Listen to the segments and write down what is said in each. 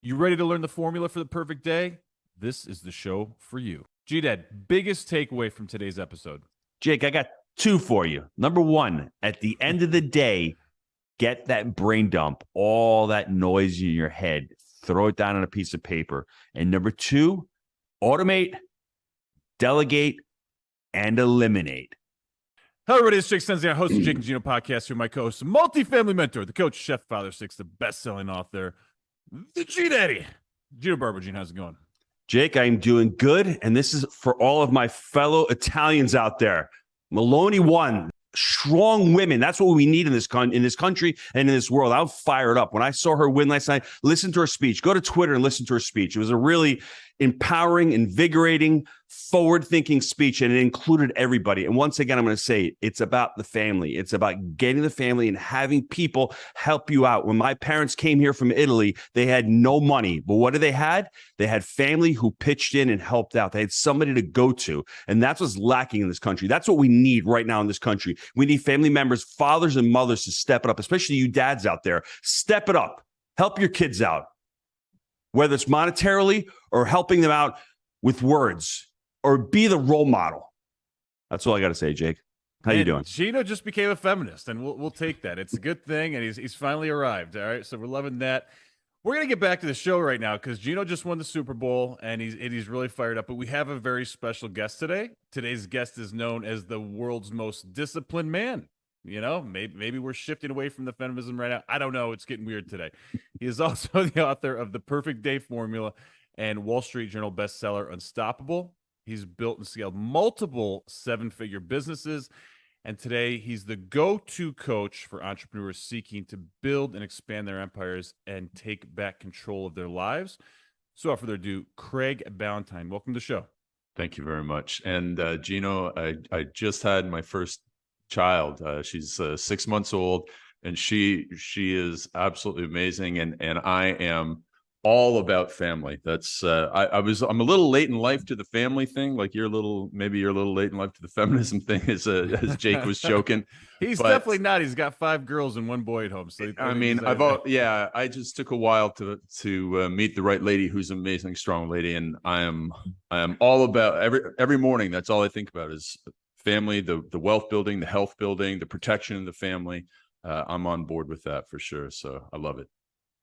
You ready to learn the formula for the perfect day? This is the show for you. G-Dad, biggest takeaway from today's episode. Jake, I got two for you. Number one, at the end of the day, get that brain dump, all that noise in your head, throw it down on a piece of paper. And number two, automate, delegate, and eliminate. Hello, everybody. It's Jake Stenzi. I host the Jake and Gino podcast here. My co-host, multi-family mentor, the coach, chef, father, six, the best-selling author, the G-Daddy. Gino Barber. Gino, how's it going? Jake, I'm doing good. And this is for all of my fellow Italians out there. Maloney won. Strong women. That's what we need in this country and in this world. I'm fired up. When I saw her win last night, listen to her speech. Go to Twitter and listen to her speech. It was a really empowering, invigorating, forward-thinking speech, and it included everybody. And once again, I'm going to say it's about the family. It's about getting the family and having people help you out. When my parents came here from Italy, they had no money. But what did they had? They had family who pitched in and helped out. They had somebody to go to. And that's what's lacking in this country. That's what we need right now in this country. We need family members, fathers and mothers to step it up, especially you dads out there. Step it up. Help your kids out, whether it's monetarily or helping them out with words, or be the role model. That's all I got to say, Jake. How you doing? Gino just became a feminist, and we'll take that. It's a good thing, and he's finally arrived. All right, so we're loving that. We're gonna get back to the show right now because Gino just won the Super Bowl, and he's really fired up. But we have a very special guest today. Today's guest is known as the world's most disciplined man. You know, maybe we're shifting away from the feminism right now. I don't know. It's getting weird today. He is also the author of The Perfect Day Formula and Wall Street Journal bestseller Unstoppable. He's built and scaled multiple seven-figure businesses, and today he's the go-to coach for entrepreneurs seeking to build and expand their empires and take back control of their lives. So without further ado, Craig Ballantyne, welcome to the show. Thank you very much. And Gino, I just had my first child. She's 6 months old, and she is absolutely amazing. And I am all about family. That's I'm a little late in life to the family thing, like maybe you're a little late in life to the feminism thing, as Jake was joking. He's definitely not. He's got 5 girls and 1 boy at home. So I mean, I just took a while to meet the right lady who's an amazing, strong lady, and I am all about every morning. That's all I think about is family, the wealth building, the health building, the protection of the family. I'm on board with that for sure. So I love it.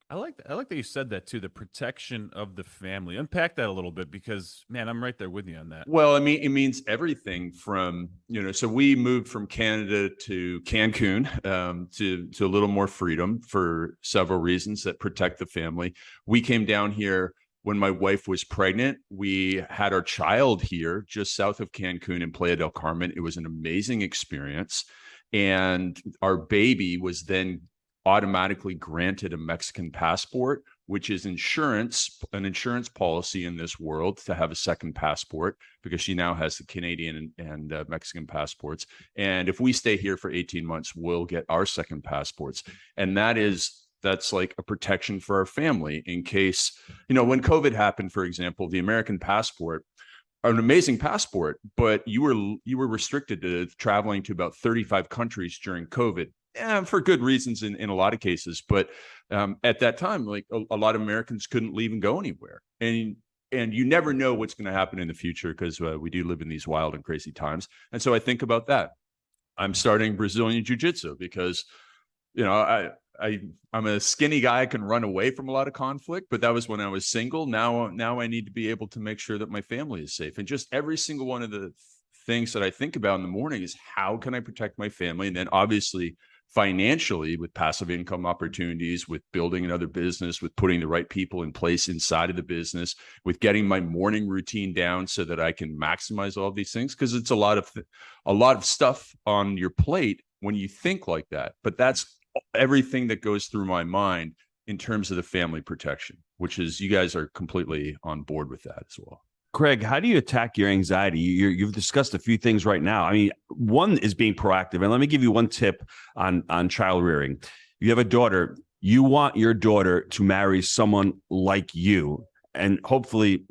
I like that you said that too, the protection of the family. Unpack that a little bit because, man, I'm right there with you on that. Well, I mean, it means everything from, so we moved from Canada to Cancun to a little more freedom for several reasons that protect the family. We came down here when my wife was pregnant. We had our child here just south of Cancun in Playa del Carmen. It was an amazing experience. And our baby was then automatically granted a Mexican passport, which is an insurance policy in this world to have a second passport, because she now has the Canadian and Mexican passports. And if we stay here for 18 months, we'll get our second passports. And that's like a protection for our family in case, when COVID happened, for example, the American passport, an amazing passport, but you were restricted to traveling to about 35 countries during COVID. For good reasons in a lot of cases. But at that time, like a lot of Americans couldn't leave and go anywhere. And you never know what's going to happen in the future because we do live in these wild and crazy times. And so I think about that. I'm starting Brazilian Jiu-Jitsu because, I'm a skinny guy. I can run away from a lot of conflict, but that was when I was single. Now I need to be able to make sure that my family is safe. And just every single one of the things that I think about in the morning is how can I protect my family? And then obviously financially with passive income opportunities, with building another business, with putting the right people in place inside of the business, with getting my morning routine down so that I can maximize all these things. Because it's a lot of stuff on your plate when you think like that. But that's everything that goes through my mind in terms of the family protection, which is you guys are completely on board with that as well. Craig, how do you attack your anxiety? You've discussed a few things right now. I mean, one is being proactive. And let me give you one tip on child rearing. You have a daughter. You want your daughter to marry someone like you. and hopefully,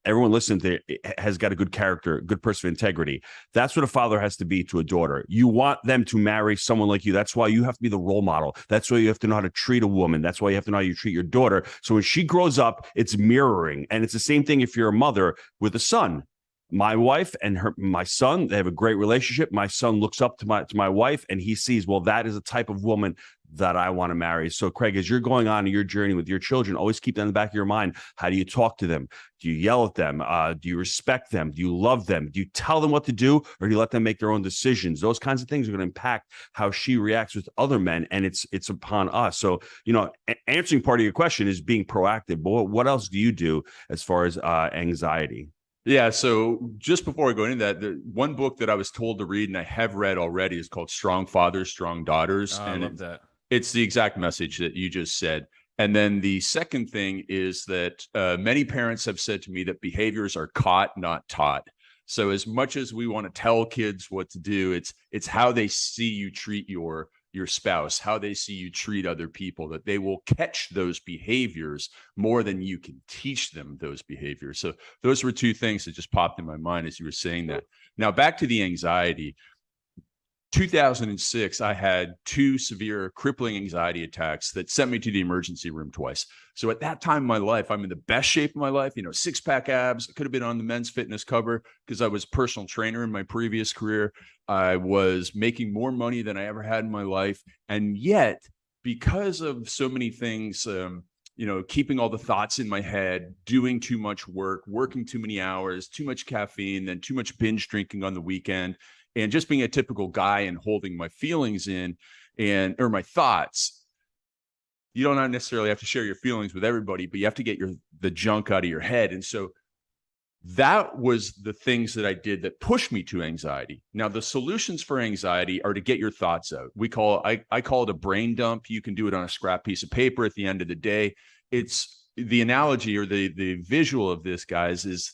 everyone listening to it has got a good character, a good person of integrity. That's what a father has to be to a daughter. You want them to marry someone like you. That's why you have to be the role model. That's why you have to know how to treat a woman. That's why you have to know how you treat your daughter. So when she grows up, it's mirroring. And it's the same thing if you're a mother with a son. My wife and my son, they have a great relationship. My son looks up to my wife, and he sees, well, that is a type of woman that I want to marry. So, Craig, as you're going on your journey with your children, always keep that in the back of your mind. How do you talk to them? Do you yell at them? Do you respect them? Do you love them? Do you tell them what to do, or do you let them make their own decisions? Those kinds of things are going to impact how she reacts with other men, and it's upon us. So, answering part of your question is being proactive. But what else do you do as far as anxiety? Yeah. So just before I go into that, the one book that I was told to read and I have read already is called Strong Fathers, Strong Daughters. I love that. It's the exact message that you just said. And then the second thing is that many parents have said to me that behaviors are caught, not taught. So as much as we want to tell kids what to do, it's how they see you treat your spouse, how they see you treat other people, that they will catch those behaviors more than you can teach them those behaviors. So those were two things that just popped in my mind as you were saying that. Now back to the anxiety. 2006, I had 2 severe crippling anxiety attacks that sent me to the emergency room twice. So at that time in my life, I'm in the best shape of my life, 6-pack abs. I could have been on the Men's Fitness cover because I was a personal trainer in my previous career. I was making more money than I ever had in my life. And yet, because of so many things, keeping all the thoughts in my head, doing too much work, working too many hours, too much caffeine, then too much binge drinking on the weekend, and just being a typical guy and holding my feelings in or my thoughts. You don't necessarily have to share your feelings with everybody, but you have to get the junk out of your head. And so that was the things that I did that pushed me to anxiety. Now, the solutions for anxiety are to get your thoughts out. I call it a brain dump. You can do it on a scrap piece of paper at the end of the day. It's the analogy or the visual of this, guys, is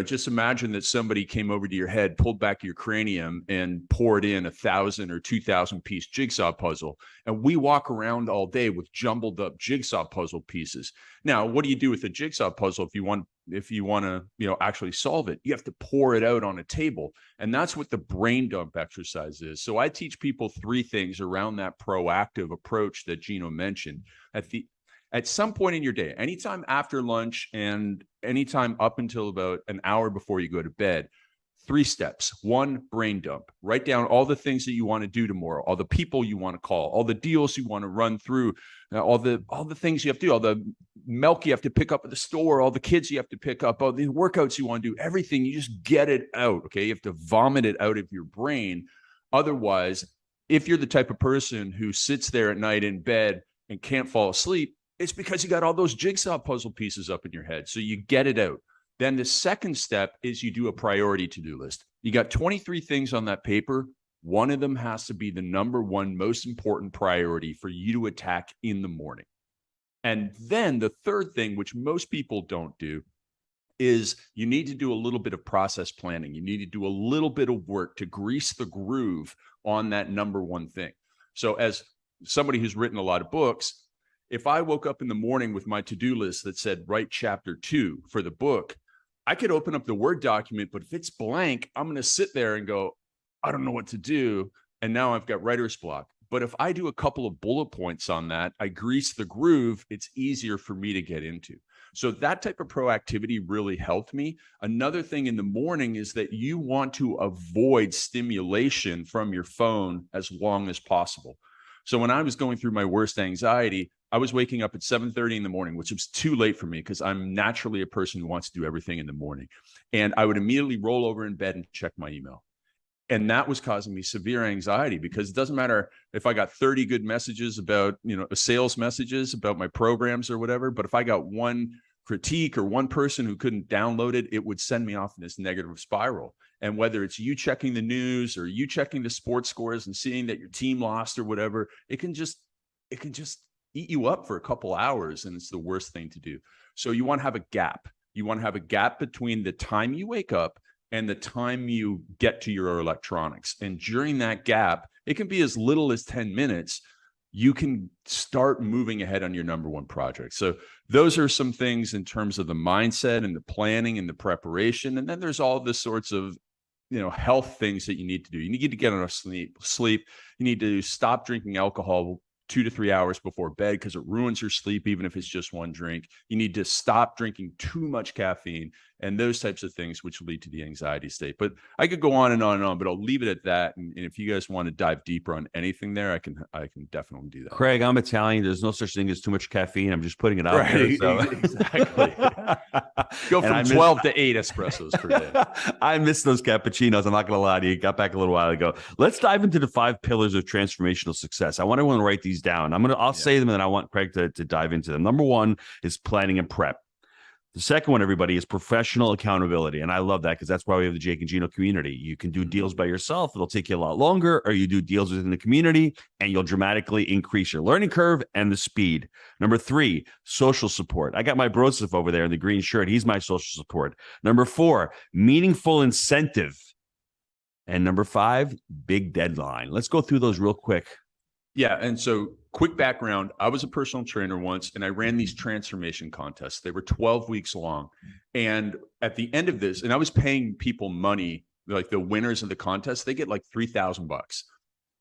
just imagine that somebody came over to your head, pulled back your cranium, and poured in 1,000 or 2,000 piece jigsaw puzzle. And we walk around all day with jumbled up jigsaw puzzle pieces. Now, what do you do with a jigsaw puzzle if you want to, actually solve it? You have to pour it out on a table. And that's what the brain dump exercise is. So I teach people 3 things around that proactive approach that Gino mentioned. At some point in your day, anytime after lunch and anytime up until about an hour before you go to bed, 3 steps. 1, brain dump. Write down all the things that you want to do tomorrow, all the people you want to call, all the deals you want to run through, all the things you have to do, all the milk you have to pick up at the store, all the kids you have to pick up, all the workouts you want to do, everything. You just get it out, okay? You have to vomit it out of your brain. Otherwise, if you're the type of person who sits there at night in bed and can't fall asleep, it's because you got all those jigsaw puzzle pieces up in your head. So you get it out. Then the second step is you do a priority to-do list. You got 23 things on that paper. One of them has to be the number 1 most important priority for you to attack in the morning. And then the third thing, which most people don't do, is you need to do a little bit of process planning. You need to do a little bit of work to grease the groove on that number 1 thing. So as somebody who's written a lot of books, if I woke up in the morning with my to-do list that said write chapter 2 for the book, I could open up the Word document, but if it's blank, I'm going to sit there and go, I don't know what to do. And now I've got writer's block. But if I do a couple of bullet points on that, I grease the groove, it's easier for me to get into. So that type of proactivity really helped me. Another thing in the morning is that you want to avoid stimulation from your phone as long as possible. So when I was going through my worst anxiety, I was waking up at 7:30 in the morning, which was too late for me because I'm naturally a person who wants to do everything in the morning. And I would immediately roll over in bed and check my email. And that was causing me severe anxiety because it doesn't matter if I got 30 good messages about, sales messages about my programs or whatever, but if I got one critique or one person who couldn't download it, it would send me off in this negative spiral. And whether it's you checking the news or you checking the sports scores and seeing that your team lost or whatever, it can just eat you up for a couple hours, and it's the worst thing to do. So you want to have a gap. You want to have a gap between the time you wake up and the time you get to your electronics. And during that gap, it can be as little as 10 minutes. you can start moving ahead on your number one project. So those are some things in terms of the mindset and the planning and the preparation. And then there's all the sorts of, health things that you need to do. You need to get enough sleep. You need to stop drinking alcohol 2 to 3 hours before bed because it ruins your sleep, even if it's just one drink. You need to stop drinking too much caffeine and those types of things, which lead to the anxiety state. But I could go on and on and on, but I'll leave it at that. And if you guys want to dive deeper on anything there, I can definitely do that. Craig, I'm Italian. There's no such thing as too much caffeine. I'm just putting it out there. So. Exactly. Go from 12 to 8 espressos per day. I miss those cappuccinos. I'm not going to lie to you. Got back a little while ago. Let's dive into the 5 pillars of transformational success. I want everyone to write these down. I'll say them, and then I want Craig to dive into them. Number 1 is planning and prep. The second one, everybody, is professional accountability. And I love that because that's why we have the Jake and Gino community. You can do deals by yourself. It'll take you a lot longer, or you do deals within the community and you'll dramatically increase your learning curve and the speed. Number 3, social support. I got my Broseph over there in the green shirt. He's my social support. Number 4, meaningful incentive. And number 5, big deadline. Let's go through those real quick. Yeah. And so quick background, I was a personal trainer once and I ran these transformation contests. They were 12 weeks long. And at the end of this, and I was paying people money, like the winners of the contest, they get like $3,000.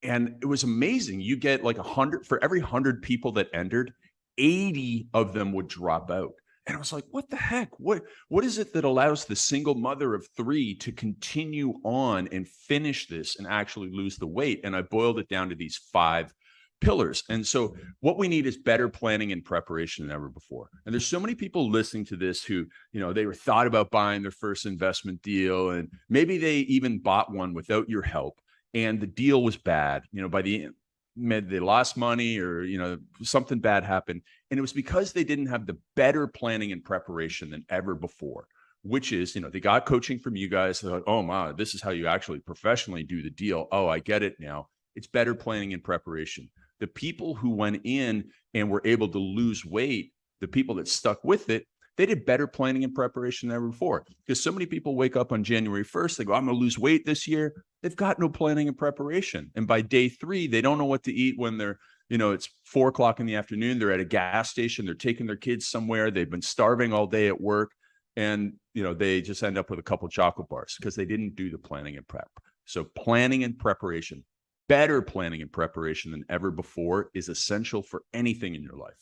And it was amazing. You get like 100 for every 100 people that entered, 80 of them would drop out. And I was like, what the heck? What is it that allows the single mother of 3 to continue on and finish this and actually lose the weight? And I boiled it down to these 5 pillars. And so what we need is better planning and preparation than ever before. And there's so many people listening to this who, they were thought about buying their first investment deal, and maybe they even bought one without your help. And the deal was bad. By the end, they lost money, or, something bad happened. And it was because they didn't have the better planning and preparation than ever before, which is, they got coaching from you guys. They're like, oh, wow, this is how you actually professionally do the deal. Oh, I get it now. It's better planning and preparation. The people who went in and were able to lose weight, the people that stuck with it, they did better planning and preparation than ever before. Because so many people wake up on January 1st, they go, I'm going to lose weight this year. They've got no planning and preparation. And by day 3, they don't know what to eat when they're, it's 4:00 in the afternoon. They're at a gas station. They're taking their kids somewhere. They've been starving all day at work. And, they just end up with a couple of chocolate bars because they didn't do the planning and prep. So planning and preparation, better planning and preparation than ever before, is essential for anything in your life.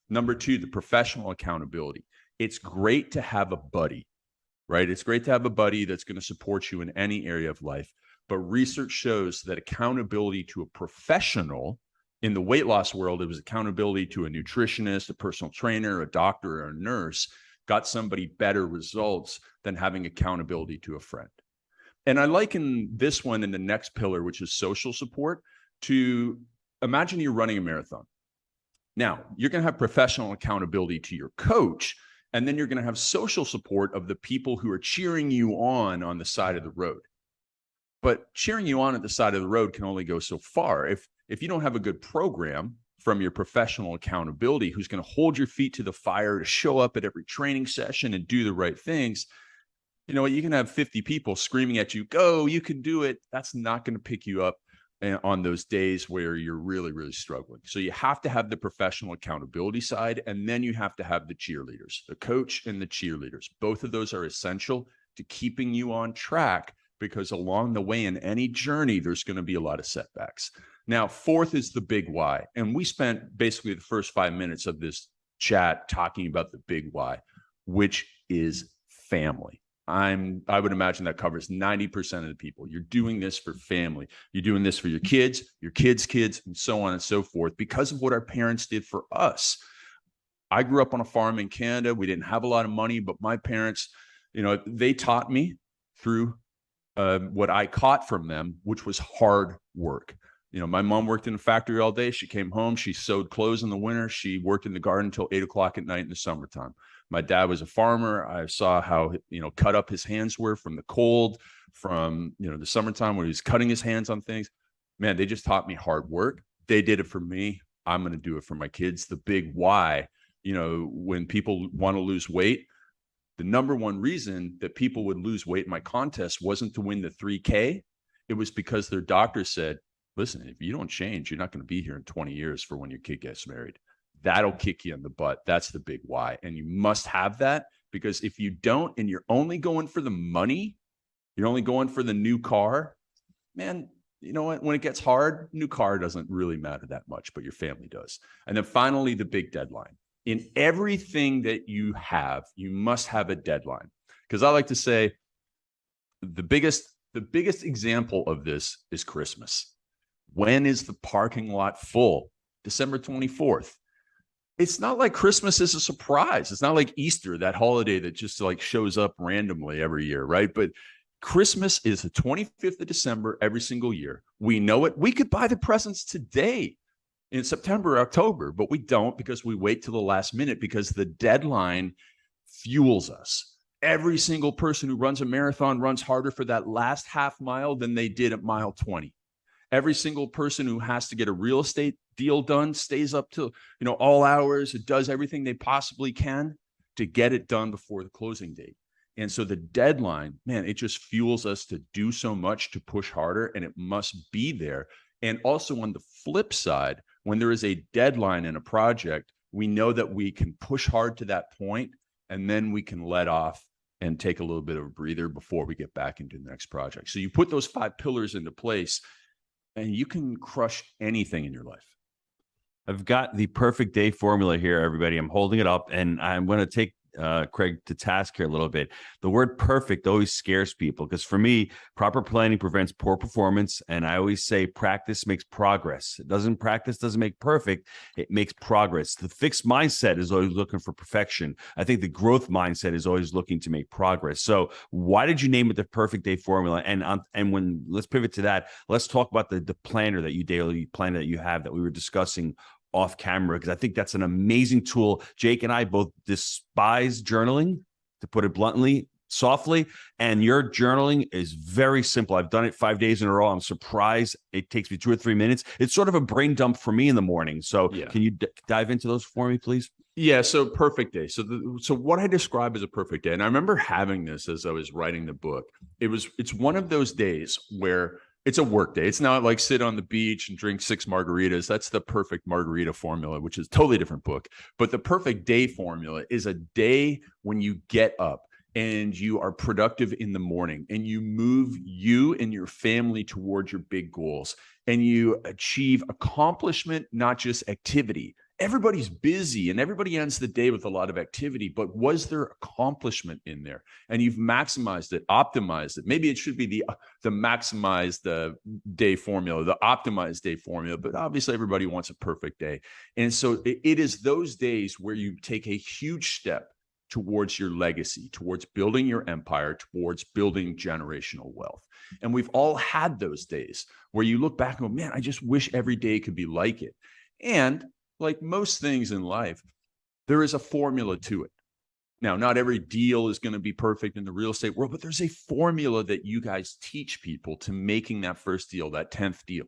Number 2, the professional accountability. It's great to have a buddy, right? It's great to have a buddy that's going to support you in any area of life. But research shows that accountability to a professional in the weight loss world, it was accountability to a nutritionist, a personal trainer, a doctor, or a nurse, got somebody better results than having accountability to a friend. And I liken this one in the next pillar, which is social support, to imagine you're running a marathon. Now, you're going to have professional accountability to your coach, and then you're going to have social support of the people who are cheering you on the side of the road. But cheering you on at the side of the road can only go so far. If you don't have a good program from your professional accountability who's going to hold your feet to the fire to show up at every training session and do the right things, you can have 50 people screaming at you, go, you can do it. That's not going to pick you up on those days where you're really, really struggling. So you have to have the professional accountability side, and then you have to have the cheerleaders, the coach and the cheerleaders. Both of those are essential to keeping you on track, because along the way in any journey, there's going to be a lot of setbacks. Now, 4th is the big why. And we spent basically the first 5 minutes of this chat talking about the big why, which is family. I would imagine that covers 90% of the people. You're doing this for family. You're doing this for your kids, kids, and so on and so forth, because of what our parents did for us. I grew up on a farm in Canada. We didn't have a lot of money, but my parents, they taught me through what I caught from them, which was hard work. My mom worked in a factory all day. She came home. She sewed clothes in the winter. She worked in the garden until 8:00 at night in the summertime. My dad was a farmer. I saw how, cut up his hands were from the cold, from, the summertime when he was cutting his hands on things. Man, they just taught me hard work. They did it for me. I'm going to do it for my kids. The big why, when people want to lose weight, the number one reason that people would lose weight in my contest wasn't to win the 3K. It was because their doctor said, listen, if you don't change, you're not going to be here in 20 years for when your kid gets married. That'll kick you in the butt. That's the big why. And you must have that, because if you don't, and you're only going for the money, you're only going for the new car, man, you know what? When it gets hard, new car doesn't really matter that much, but your family does. And then finally, the big deadline. In everything that you have, you must have a deadline. Because I like to say the biggest example of this is Christmas. When is the parking lot full? December 24th. It's not like Christmas is a surprise. It's not like Easter, that holiday that just like shows up randomly every year, right? But Christmas is the 25th of December every single year. We know it. We could buy the presents today in September or October, but we don't, because we wait till the last minute, because the deadline fuels us. Every single person who runs a marathon runs harder for that last half mile than they did at mile 20. Every single person who has to get a real estate deal done stays up till, all hours. It does everything they possibly can to get it done before the closing date. And so the deadline, man, it just fuels us to do so much, to push harder, and it must be there. And also on the flip side, when there is a deadline in a project, we know that we can push hard to that point, and then we can let off and take a little bit of a breather before we get back into the next project. So you put those 5 pillars into place, and you can crush anything in your life. I've got the perfect day formula here, everybody. I'm holding it up, and I'm going to take Craig to task here a little bit. The word perfect always scares people, because for me, proper planning prevents poor performance. And I always say practice makes progress. Practice doesn't make perfect. It makes progress. The fixed mindset is always looking for perfection. I think the growth mindset is always looking to make progress. So why did you name it the perfect day formula? And when, let's pivot to that. Let's talk about the planner that you daily planner that you have that we were discussing off camera, because I think that's an amazing tool. Jake and I both despise journaling, to put it bluntly, softly, and your journaling is very simple. I've done it 5 days in a row. I'm surprised it takes me 2 or 3 minutes. It's sort of a brain dump for me in the morning. So Can you dive into those for me, please? Yeah. So perfect day. So what I describe as a perfect day, and I remember having this as I was writing the book. It's one of those days where it's a work day. It's not like sit on the beach and drink 6 margaritas. That's the perfect margarita formula, which is a totally different book. But the perfect day formula is a day when you get up and you are productive in the morning, and you move you and your family towards your big goals, and you achieve accomplishment, not just activity. Everybody's busy and everybody ends the day with a lot of activity, but was there accomplishment in there? And you've maximized it, optimized it. Maybe it should be the maximized day formula, the optimized day formula, but obviously everybody wants a perfect day. And so it is those days where you take a huge step towards your legacy, towards building your empire, towards building generational wealth. And we've all had those days where you look back and go, man, I just wish every day could be like it. And like most things in life, there is a formula to it. Now, not every deal is going to be perfect in the real estate world, but there's a formula that you guys teach people to making that first deal, that 10th deal.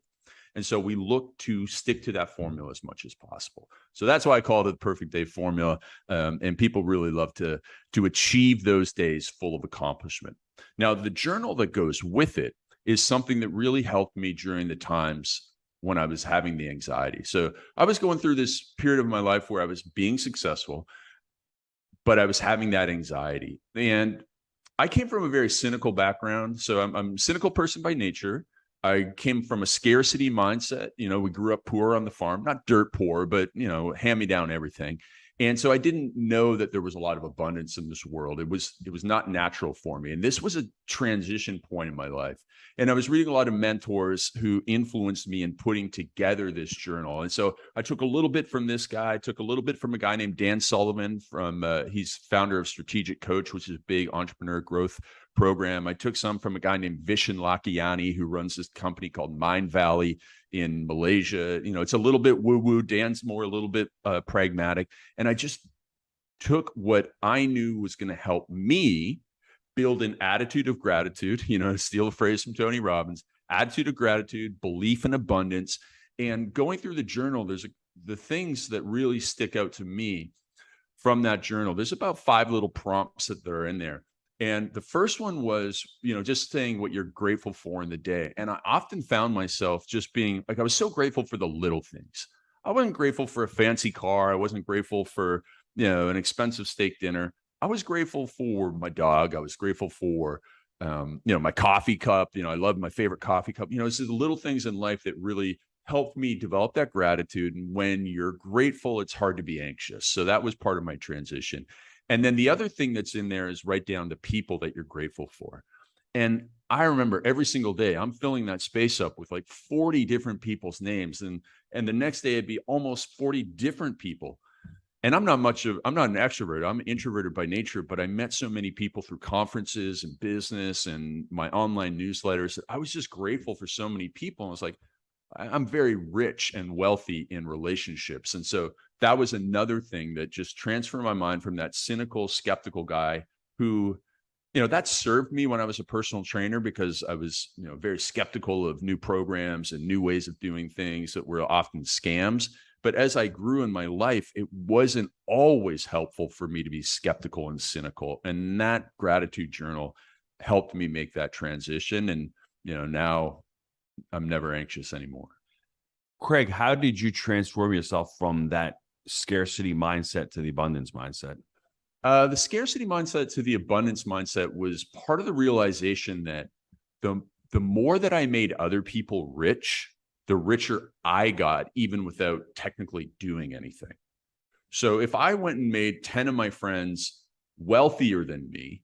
And so we look to stick to that formula as much as possible. So that's why I call it the perfect day formula. And people really love to achieve those days full of accomplishment. Now, the journal that goes with it is something that really helped me during the times when I was having the anxiety. So I was going through this period of my life where I was being successful, but I was having that anxiety. And I came from a very cynical background. So I'm a cynical person by nature. I came from a scarcity mindset. We grew up poor on the farm, not dirt poor, but, hand me down everything. And so I didn't know that there was a lot of abundance in this world. It was not natural for me. And this was a transition point in my life. And I was reading a lot of mentors who influenced me in putting together this journal. And so I took a little bit from this guy. I took a little bit from a guy named Dan Sullivan he's founder of Strategic Coach, which is a big entrepreneur growth program. I took some from a guy named Vishen Lakhiani, who runs this company called Mind Valley in Malaysia. It's a little bit woo-woo. Dan's more a little bit pragmatic. And I just took what I knew was going to help me build an attitude of gratitude, to steal a phrase from Tony Robbins, attitude of gratitude, belief in abundance. And going through the journal, the things that really stick out to me from that journal. There's about 5 little prompts that are in there. And the first one was, just saying what you're grateful for in the day. And I often found myself just being like, I was so grateful for the little things. I wasn't grateful for a fancy car. I wasn't grateful for, an expensive steak dinner. I was grateful for my dog. I was grateful for, my coffee cup. I love my favorite coffee cup. It's the little things in life that really helped me develop that gratitude. And when you're grateful, it's hard to be anxious. So that was part of my transition. And then the other thing that's in there is write down the people that you're grateful for. And I remember every single day I'm filling that space up with like 40 different people's names. And the next day it'd be almost 40 different people. And I'm not an extrovert. I'm introverted by nature, but I met so many people through conferences and business and my online newsletters that I was just grateful for so many people. And I was like, I'm very rich and wealthy in relationships. And so that was another thing that just transferred my mind from that cynical, skeptical guy who, that served me when I was a personal trainer, because I was, very skeptical of new programs and new ways of doing things that were often scams. But as I grew in my life, it wasn't always helpful for me to be skeptical and cynical. And that gratitude journal helped me make that transition. And, now I'm never anxious anymore. Craig, how did you transform yourself from that scarcity mindset to the abundance mindset? The scarcity mindset to the abundance mindset was part of the realization that the more that I made other people rich, the richer I got, even without technically doing anything. So if I went and made 10 of my friends wealthier than me,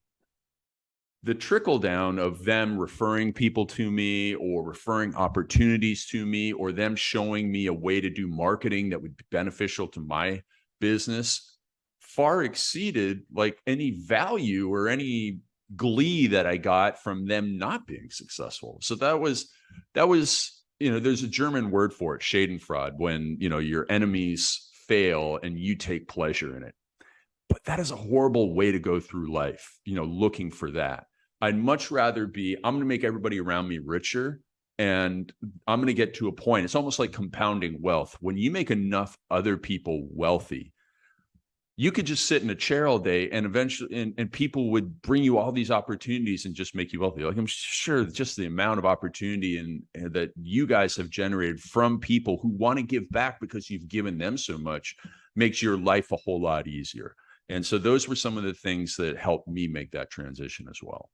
the trickle down of them referring people to me or referring opportunities to me or them showing me a way to do marketing that would be beneficial to my business far exceeded like any value or any glee that I got from them not being successful. So that was, there's a German word for it, Schadenfreude, when, your enemies fail and you take pleasure in it. But that is a horrible way to go through life, looking for that. I'd much rather I'm going to make everybody around me richer, and I'm going to get to a point. It's almost like compounding wealth. When you make enough other people wealthy, you could just sit in a chair all day and eventually, and people would bring you all these opportunities and just make you wealthy. Like, I'm sure just the amount of opportunity and that you guys have generated from people who want to give back because you've given them so much makes your life a whole lot easier. And so those were some of the things that helped me make that transition as well.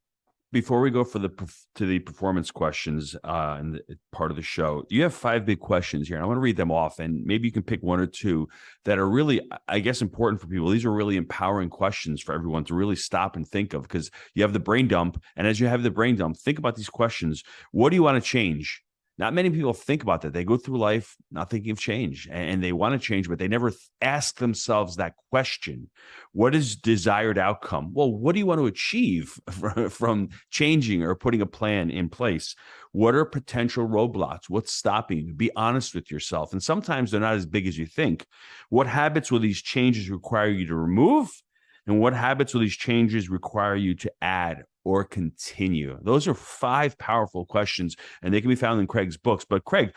Before we go to the performance questions and part of the show, you have 5 big questions here. I want to read them off, and maybe you can pick 1 or 2 that are really, I guess, important for people. These are really empowering questions for everyone to really stop and think of, because you have the brain dump. And as you have the brain dump, think about these questions. What do you want to change? Not many people think about that. They go through life not thinking of change, and they want to change, but they never ask themselves that question. What is desired outcome? Well, what do you want to achieve from changing or putting a plan in place? What are potential roadblocks? What's stopping you? Be honest with yourself. And sometimes they're not as big as you think. What habits will these changes require you to remove? And what habits will these changes require you to add or continue? Those are 5 powerful questions, and they can be found in Craig's books. But Craig,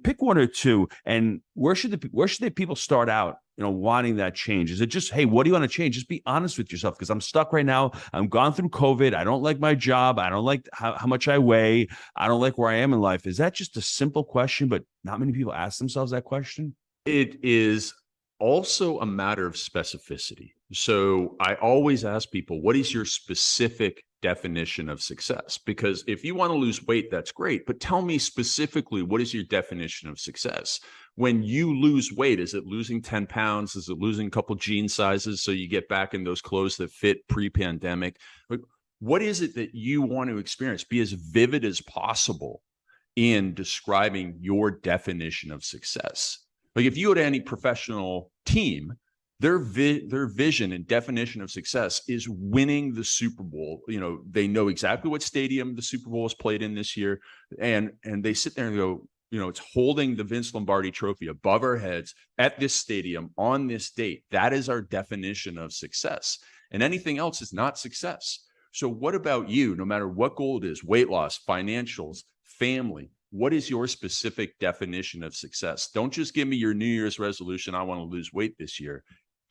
pick 1 or 2, and where should the people start out, wanting that change? Is it just, hey, what do you want to change? Just be honest with yourself, because I'm stuck right now. I'm gone through COVID. I don't like my job. I don't like how much I weigh. I don't like where I am in life. Is that just a simple question, but not many people ask themselves that question? It is also a matter of specificity. So I always ask people, what is your specific definition of success? Because if you want to lose weight, that's great. But tell me specifically, what is your definition of success? When you lose weight, is it losing 10 pounds? Is it losing a couple jean sizes so you get back in those clothes that fit pre-pandemic? What is it that you want to experience? Be as vivid as possible in describing your definition of success. Like if you go to any professional team, their vision and definition of success is winning the Super Bowl. They know exactly what stadium the Super Bowl is played in this year. And they sit there and go, it's holding the Vince Lombardi trophy above our heads at this stadium on this date. That is our definition of success. And anything else is not success. So what about you? No matter what goal it is, weight loss, financials, family, what is your specific definition of success? Don't just give me your New Year's resolution. I want to lose weight this year.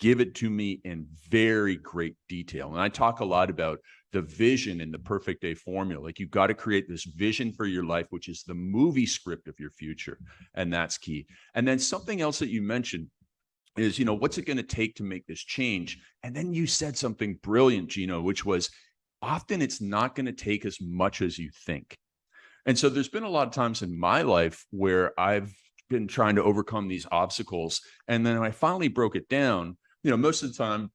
give it to me in very great detail. And I talk a lot about the vision and the perfect day formula. Like, you've got to create this vision for your life, which is the movie script of your future. And that's key. And then something else that you mentioned is, what's it going to take to make this change? And then you said something brilliant, Gino, which was, often it's not going to take as much as you think. And so there's been a lot of times in my life where I've been trying to overcome these obstacles. And then I finally broke it down. Most of the time,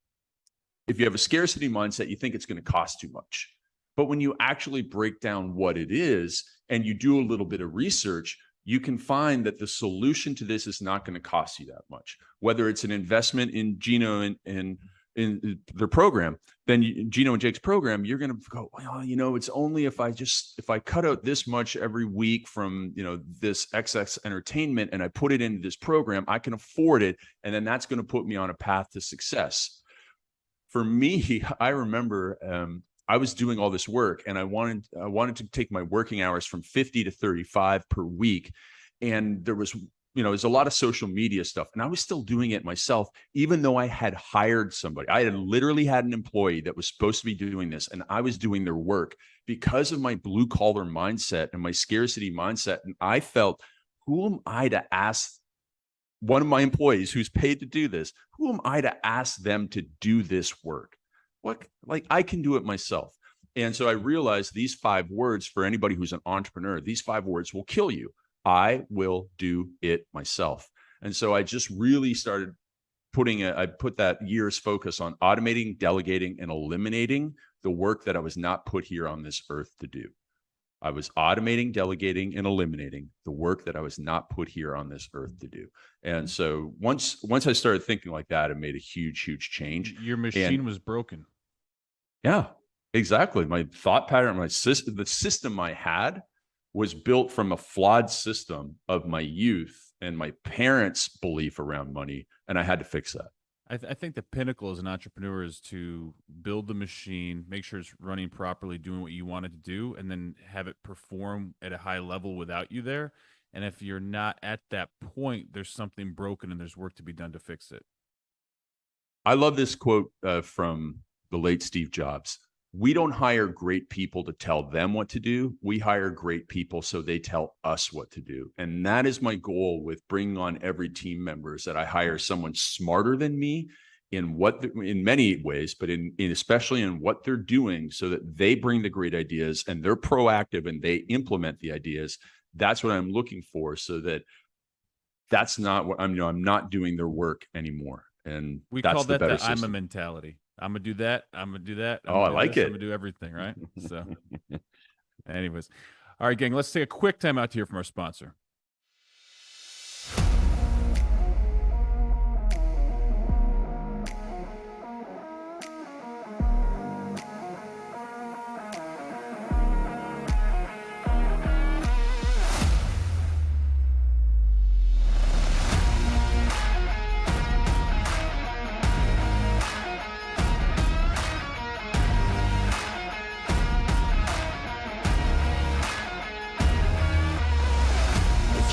if you have a scarcity mindset, you think it's going to cost too much. But when you actually break down what it is and you do a little bit of research, you can find that the solution to this is not going to cost you that much. Whether it's an investment in Gino and in their program, then Gino and Jake's program, you're going to go, well, it's only if I cut out this much every week from, this XX entertainment and I put it into this program, I can afford it. And then that's going to put me on a path to success. For me, I remember I was doing all this work and I wanted to take my working hours from 50 to 35 per week. And there was, there's a lot of social media stuff. And I was still doing it myself, even though I had hired somebody. I had literally had an employee that was supposed to be doing this, and I was doing their work because of my blue collar mindset and my scarcity mindset. And I felt, who am I to ask one of my employees who's paid to do this? Who am I to ask them to do this work? I can do it myself. And so I realized these 5 words, for anybody who's an entrepreneur, these 5 words will kill you. I will do it myself. And so I just really started I put that year's focus on automating, delegating, and eliminating the work that I was not put here on this earth to do. I was automating, delegating, and eliminating the work that I was not put here on this earth to do. And so once I started thinking like that, it made a huge, huge change. Your machine was broken. Yeah, exactly. My thought pattern, the system I had was built from a flawed system of my youth and my parents' belief around money, and I had to fix that. I think the pinnacle as an entrepreneur is to build the machine, make sure it's running properly, doing what you want it to do, and then have it perform at a high level without you there. And if you're not at that point, there's something broken and there's work to be done to fix it. I love this quote from the late Steve Jobs. We don't hire great people to tell them what to do. We hire great people so they tell us what to do. And that is my goal with bringing on every team member, is that I hire someone smarter than me in many ways, but in especially in what they're doing, so that they bring the great ideas and they're proactive and they implement the ideas. That's what I'm looking for, so that that's not what I'm not doing their work anymore. And we that's call that the I'm a mentality. I'm gonna do that. I'm gonna do that. I like it. I'm gonna do everything, right? So, anyways, all right, gang. Let's take a quick time out to hear from our sponsor.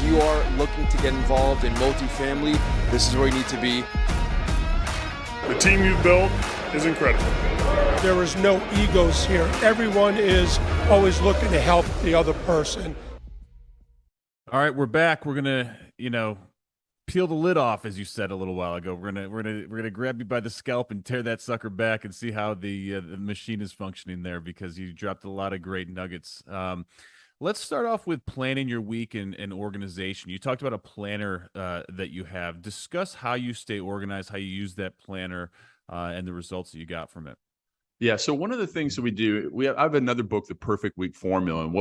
You are looking to get involved in multifamily, this is where you need to be. The team you've built is incredible. There is no egos here. Everyone is always looking to help the other person. All right, we're back. We're gonna, peel the lid off, as you said a little while ago. We're gonna grab you by the scalp and tear that sucker back and see how the machine is functioning there, because you dropped a lot of great nuggets. Let's start off with planning your week and organization. You talked about a planner that you have. Discuss how you stay organized, how you use that planner, and the results that you got from it. Yeah. So one of the things that we do, I have another book, The Perfect Week Formula. And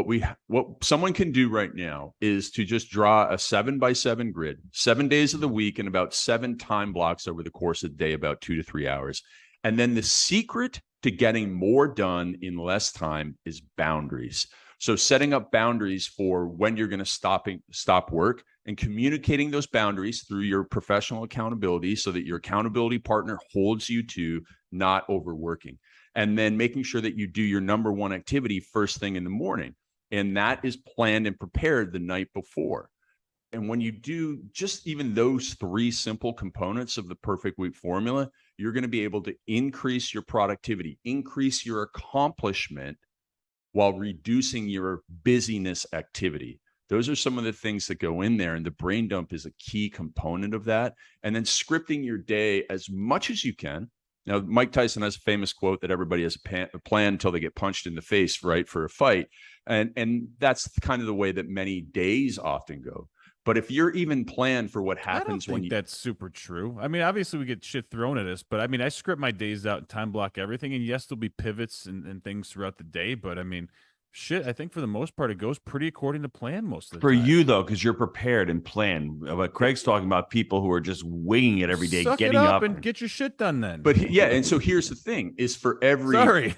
what someone can do right now is to just draw a 7x7 grid, 7 days of the week, and about 7 time blocks over the course of the day, about 2 to 3 hours. And then the secret to getting more done in less time is boundaries. So setting up boundaries for when you're going to stop work, and communicating those boundaries through your professional accountability, so that your accountability partner holds you to not overworking. And then making sure that you do your number one activity first thing in the morning. And that is planned and prepared the night before. And when you do just even those 3 simple components of the perfect week formula, you're going to be able to increase your productivity, increase your accomplishment while reducing your busyness activity. Those are some of the things that go in there. And the brain dump is a key component of that. And then scripting your day as much as you can. Now, Mike Tyson has a famous quote that everybody has a plan until they get punched in the face, right, for a fight. And that's kind of the way that many days often go. But if you're even planned for what happens when that's super true. I mean, obviously we get shit thrown at us, but I mean, I script my days out and time block everything. And yes, there'll be pivots and things throughout the day. But I mean, shit, I think for the most part, it goes pretty according to plan most of the time. For you, though, because you're prepared and planned. But Craig's talking about people who are just winging it every day, getting up and get your shit done then. But yeah, and so here's the thing is for every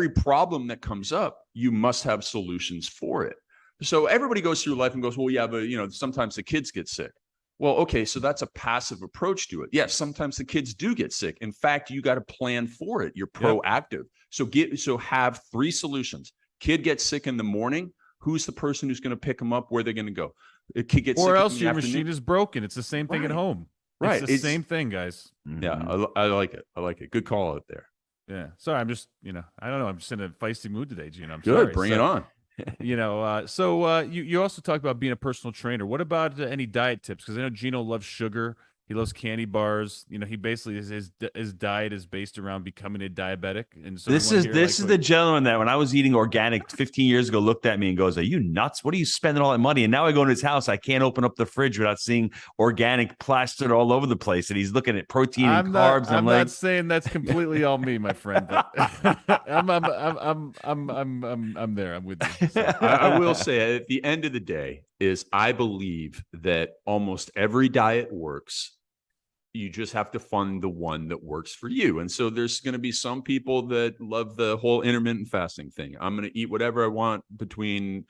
problem that comes up, you must have solutions for it. So everybody goes through life and goes, well, yeah, but sometimes the kids get sick. Well, okay, so that's a passive approach to it. Yes, sometimes the kids do get sick. In fact, you got to plan for it. You're proactive. Yep. So have 3 solutions. Kid gets sick in the morning. Who's the person who's going to pick them up? Where they're going to go? A kid gets sick or else your machine is broken. It's the same thing at home. Right. It's the same thing, guys. Yeah, I like it. I like it. Good call out there. Yeah. Sorry, I'm just, I don't know. I'm just in a feisty mood today, Gino. I'm Good. sorry. Bring it on. You also talk about being a personal trainer. What about any diet tips? Because I know Gino loves sugar. He loves candy bars. He basically his diet is based around becoming a diabetic. And so this is the gentleman that when I was eating organic 15 years ago looked at me and goes, "Are you nuts? What are you spending all that money?" And now I go to his house, I can't open up the fridge without seeing organic plastered all over the place. And he's looking at protein and carbs. I'm not saying that's completely all me, my friend. But I'm there. I'm with you. So. I will say at the end of the day is I believe that almost every diet works. You just have to find the one that works for you. And so there's going to be some people that love the whole intermittent fasting thing. I'm going to eat whatever I want between,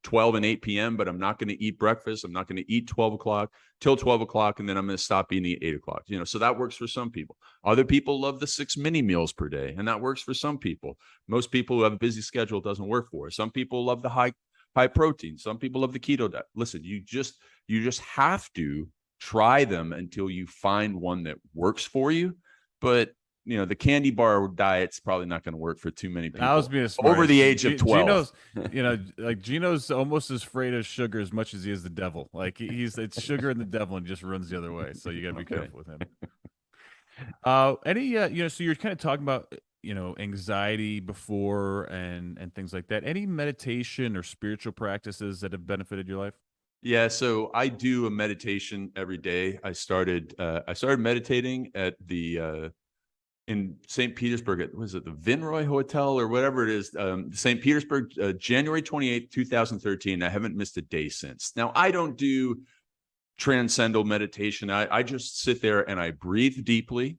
12 and 8 p.m., but I'm not going to eat breakfast. I'm not going to eat 12 o'clock till 12 o'clock. And then I'm going to stop eating at 8 o'clock. So that works for some people. Other people love the 6 mini meals per day. And that works for some people. Most people who have a busy schedule, it doesn't work for. Some people love the high protein. Some people love the keto diet. Listen, you just have to try them until you find one that works for you. But the candy bar diet's probably not going to work for too many people. I was being smart. Over the age of 12. Gino's almost as afraid of sugar as much as he is the devil. Like it's sugar and the devil, and just runs the other way. So you got to be careful with him. So you're kind of talking about anxiety before and things like that. Any meditation or spiritual practices that have benefited your life? Yeah, so I do a meditation every day. I started meditating at the in St. Petersburg. Was it the Vinroy Hotel or whatever it is? St. Petersburg, January 28th, 2013. I haven't missed a day since. Now I don't do transcendental meditation. I just sit there and I breathe deeply,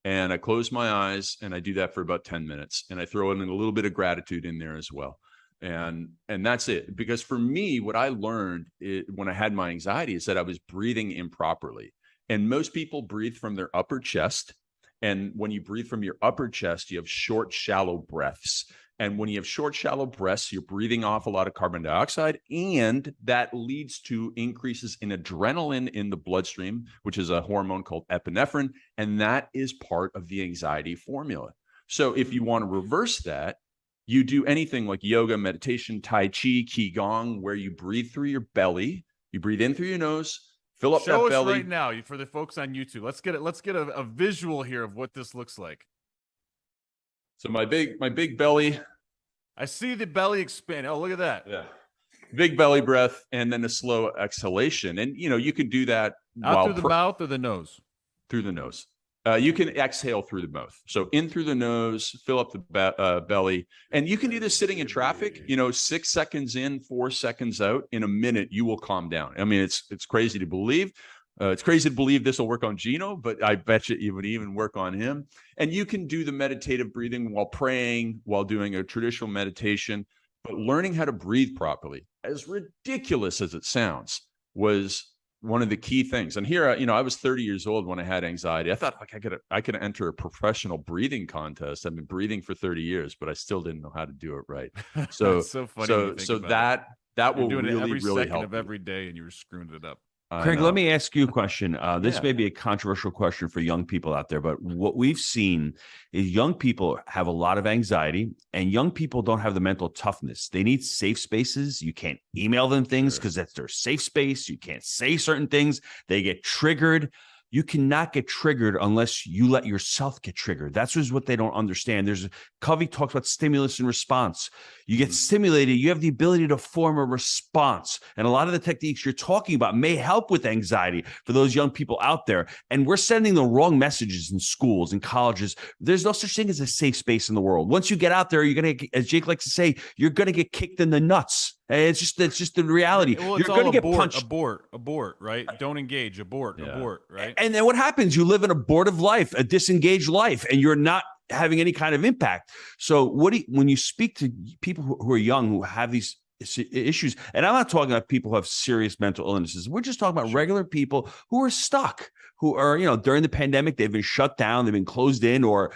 and I close my eyes, and I do that for about 10 minutes, and I throw in a little bit of gratitude in there as well. And that's it. Because for me, what I learned when I had my anxiety is that I was breathing improperly. And most people breathe from their upper chest. And when you breathe from your upper chest, you have short, shallow breaths. And when you have short, shallow breaths, you're breathing off a lot of carbon dioxide. And that leads to increases in adrenaline in the bloodstream, which is a hormone called epinephrine. And that is part of the anxiety formula. So if you want to reverse that, you do anything like yoga, meditation, Tai Chi, Qigong, where you breathe through your belly. You breathe in through your nose, fill up that belly. Show us right now for the folks on YouTube. Let's get a visual here of what this looks like. So my big belly. I see the belly expand. Oh, look at that. Yeah. Big belly breath and then a slow exhalation. And, you can do that out through the mouth or the nose? Through the nose. You can exhale through the mouth. So in through the nose, fill up the belly. And you can do this sitting in traffic, 6 seconds in, 4 seconds out. In a minute, you will calm down. I mean, it's crazy to believe. It's crazy to believe this will work on Gino, but I bet you it would even work on him. And you can do the meditative breathing while praying, while doing a traditional meditation. But learning how to breathe properly, as ridiculous as it sounds, was one of the key things. And here, I was 30 years old when I had anxiety. I thought I could enter a professional breathing contest. I've been breathing for 30 years, but I still didn't know how to do it right. So so funny. So That You're will doing it really, every really second help of you. every day, and you're screwing it up. Craig, let me ask you a question. This Yeah. may be a controversial question for young people out there, but what we've seen is young people have a lot of anxiety, and young people don't have the mental toughness. They need safe spaces. You can't email them things because that's their safe space. You can't say certain things. They get triggered. You cannot get triggered unless you let yourself get triggered. That's just what they don't understand. Covey talks about stimulus and response. You get stimulated, you have the ability to form a response. And a lot of the techniques you're talking about may help with anxiety for those young people out there. And we're sending the wrong messages in schools and colleges. There's no such thing as a safe space in the world. Once you get out there, you're going to, as Jake likes to say, you're going to get kicked in the nuts. It's just the reality. Well, You're going to get punched. Abort, right? Don't engage, abort, right? And then what happens? You live an abortive life, a disengaged life, and you're not having any kind of impact. So when you speak to people who are young, who have these issues, and I'm not talking about people who have serious mental illnesses. We're just talking about regular people who are stuck, who are, during the pandemic, they've been shut down, they've been closed in, or,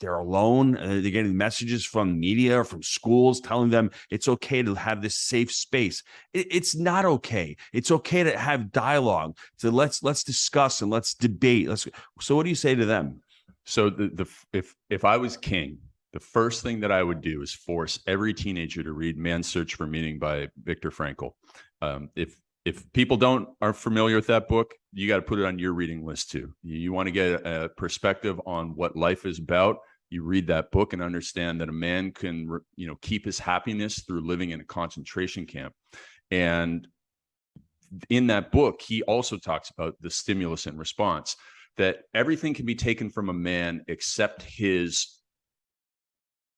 they're alone. They're getting messages from media or from schools telling them it's okay to have this safe space. It's not okay. It's okay to have dialogue. So let's discuss and let's debate. So what do you say to them? So if I was king, the first thing that I would do is force every teenager to read Man's Search for Meaning by Viktor Frankl. If people aren't familiar with that book, you got to put it on your reading list too. You want to get a perspective on what life is about. You read that book and understand that a man can, keep his happiness through living in a concentration camp. And in that book, he also talks about the stimulus and response, that everything can be taken from a man except his,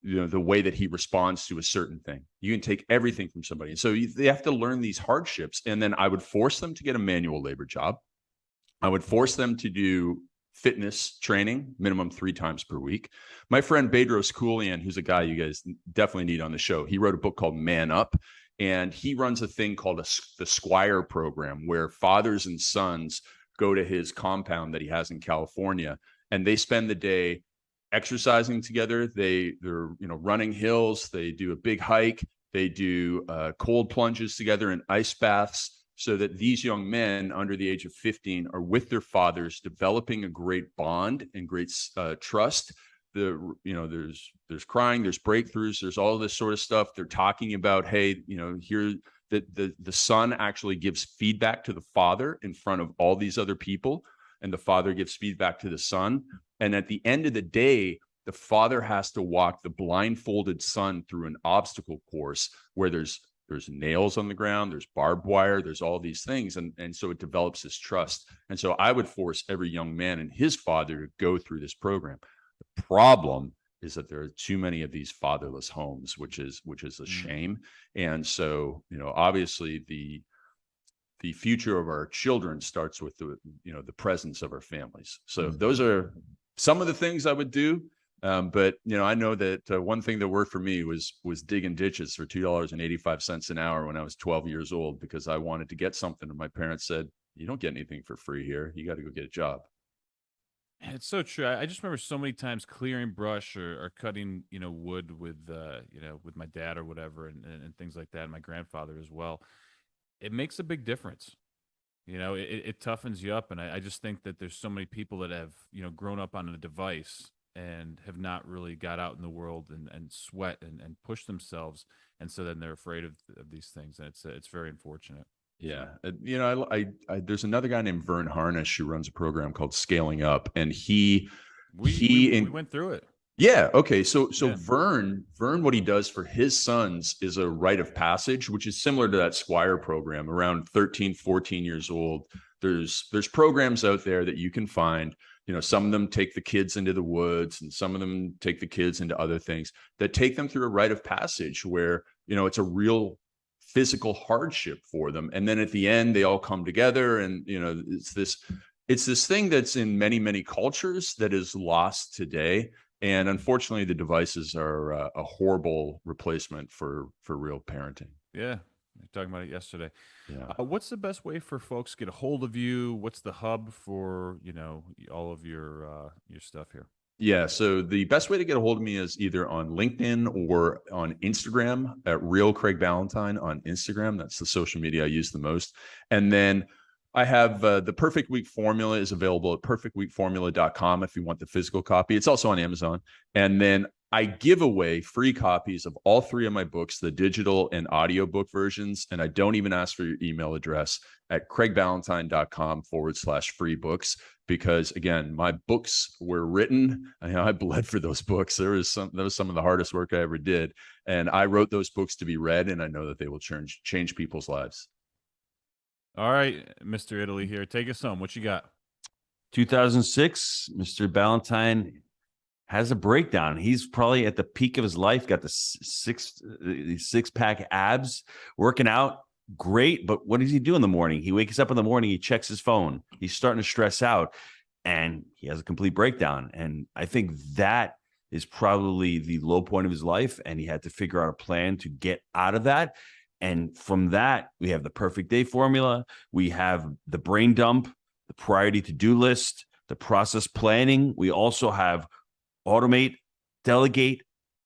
the way that he responds to a certain thing. You can take everything from somebody. And so they have to learn these hardships. And then I would force them to get a manual labor job. I would force them to do fitness training, minimum 3 times per week. My friend Bedros Keuilian, who's a guy you guys definitely need on the show, he wrote a book called Man Up, and he runs a thing called the Squire program, where fathers and sons go to his compound that he has in California, and they spend the day exercising together. They're running hills. They do a big hike. They do cold plunges together in ice baths, so that these young men under the age of 15 are with their fathers, developing a great bond and great trust. There's crying, there's breakthroughs, there's all this sort of stuff. They're talking about, hey, here the son actually gives feedback to the father in front of all these other people, and the father gives feedback to the son. And at the end of the day, the father has to walk the blindfolded son through an obstacle course where there's nails on the ground, there's barbed wire, there's all these things. And so it develops this trust. And so I would force every young man and his father to go through this program. The problem is that there are too many of these fatherless homes, which is a shame. And so, obviously the future of our children starts with the presence of our families. So those are some of the things I would do. But I know that one thing that worked for me was digging ditches for $2.85 an hour when I was 12 years old, because I wanted to get something. And my parents said, you don't get anything for free here. You got to go get a job. It's so true. I just remember so many times clearing brush or cutting, wood with, with my dad or whatever, and things like that. And my grandfather as well. It makes a big difference. It toughens you up. And I just think that there's so many people that have, grown up on a device and have not really got out in the world and sweat and push themselves. And so then they're afraid of these things. And it's very unfortunate. Yeah. There's another guy named Vern Harnish who runs a program called Scaling Up, and we went through it. Yeah. Okay. So Vern, what he does for his sons is a rite of passage, which is similar to that Squire program. Around 13, 14 years old, there's programs out there that you can find. Some of them take the kids into the woods, and some of them take the kids into other things that take them through a rite of passage where, it's a real physical hardship for them. And then at the end, they all come together, and, it's this thing that's in many, many cultures that is lost today. And unfortunately, the devices are a horrible replacement for real parenting. Yeah. We were talking about it yesterday. Yeah. What's the best way for folks to get a hold of you? What's the hub for, all of your stuff here? Yeah. So the best way to get a hold of me is either on LinkedIn or on Instagram at Real Craig Ballantyne on Instagram. That's the social media I use the most. And then I have the Perfect Week Formula is available at perfectweekformula.com if you want the physical copy. It's also on Amazon. And then I give away free copies of all 3 of my books, the digital and audiobook versions. And I don't even ask for your email address at craigballantyne.com/free books. Because again, my books were written. I bled for those books. That was some of the hardest work I ever did. And I wrote those books to be read, and I know that they will change people's lives. All right, Mr. Italy here. Take us home. What you got? 2006, Mr. Ballantyne has a breakdown. He's probably at the peak of his life, got the six-pack abs, working out. Great, but what does he do in the morning? He wakes up in the morning, he checks his phone. He's starting to stress out, and he has a complete breakdown. And I think that is probably the low point of his life, and he had to figure out a plan to get out of that. And from that, we have the perfect day formula. We have the brain dump, the priority to-do list, the process planning. We also have automate, delegate,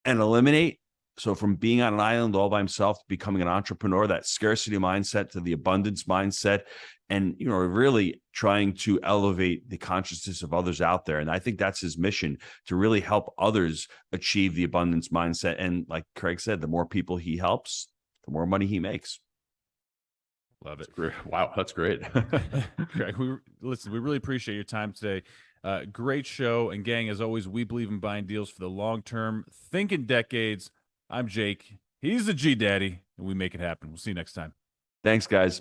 and eliminate. So from being on an island all by himself to becoming an entrepreneur, that scarcity mindset to the abundance mindset, and really trying to elevate the consciousness of others out there. And I think that's his mission, to really help others achieve the abundance mindset. And like Craig said, the more people he helps, the more money he makes. Love it. Wow, that's great. Craig, we really appreciate your time today. Great show. And gang, as always, we believe in buying deals for the long term. Think in decades. I'm Jake. He's the G Daddy, and we make it happen. We'll see you next time. Thanks, guys.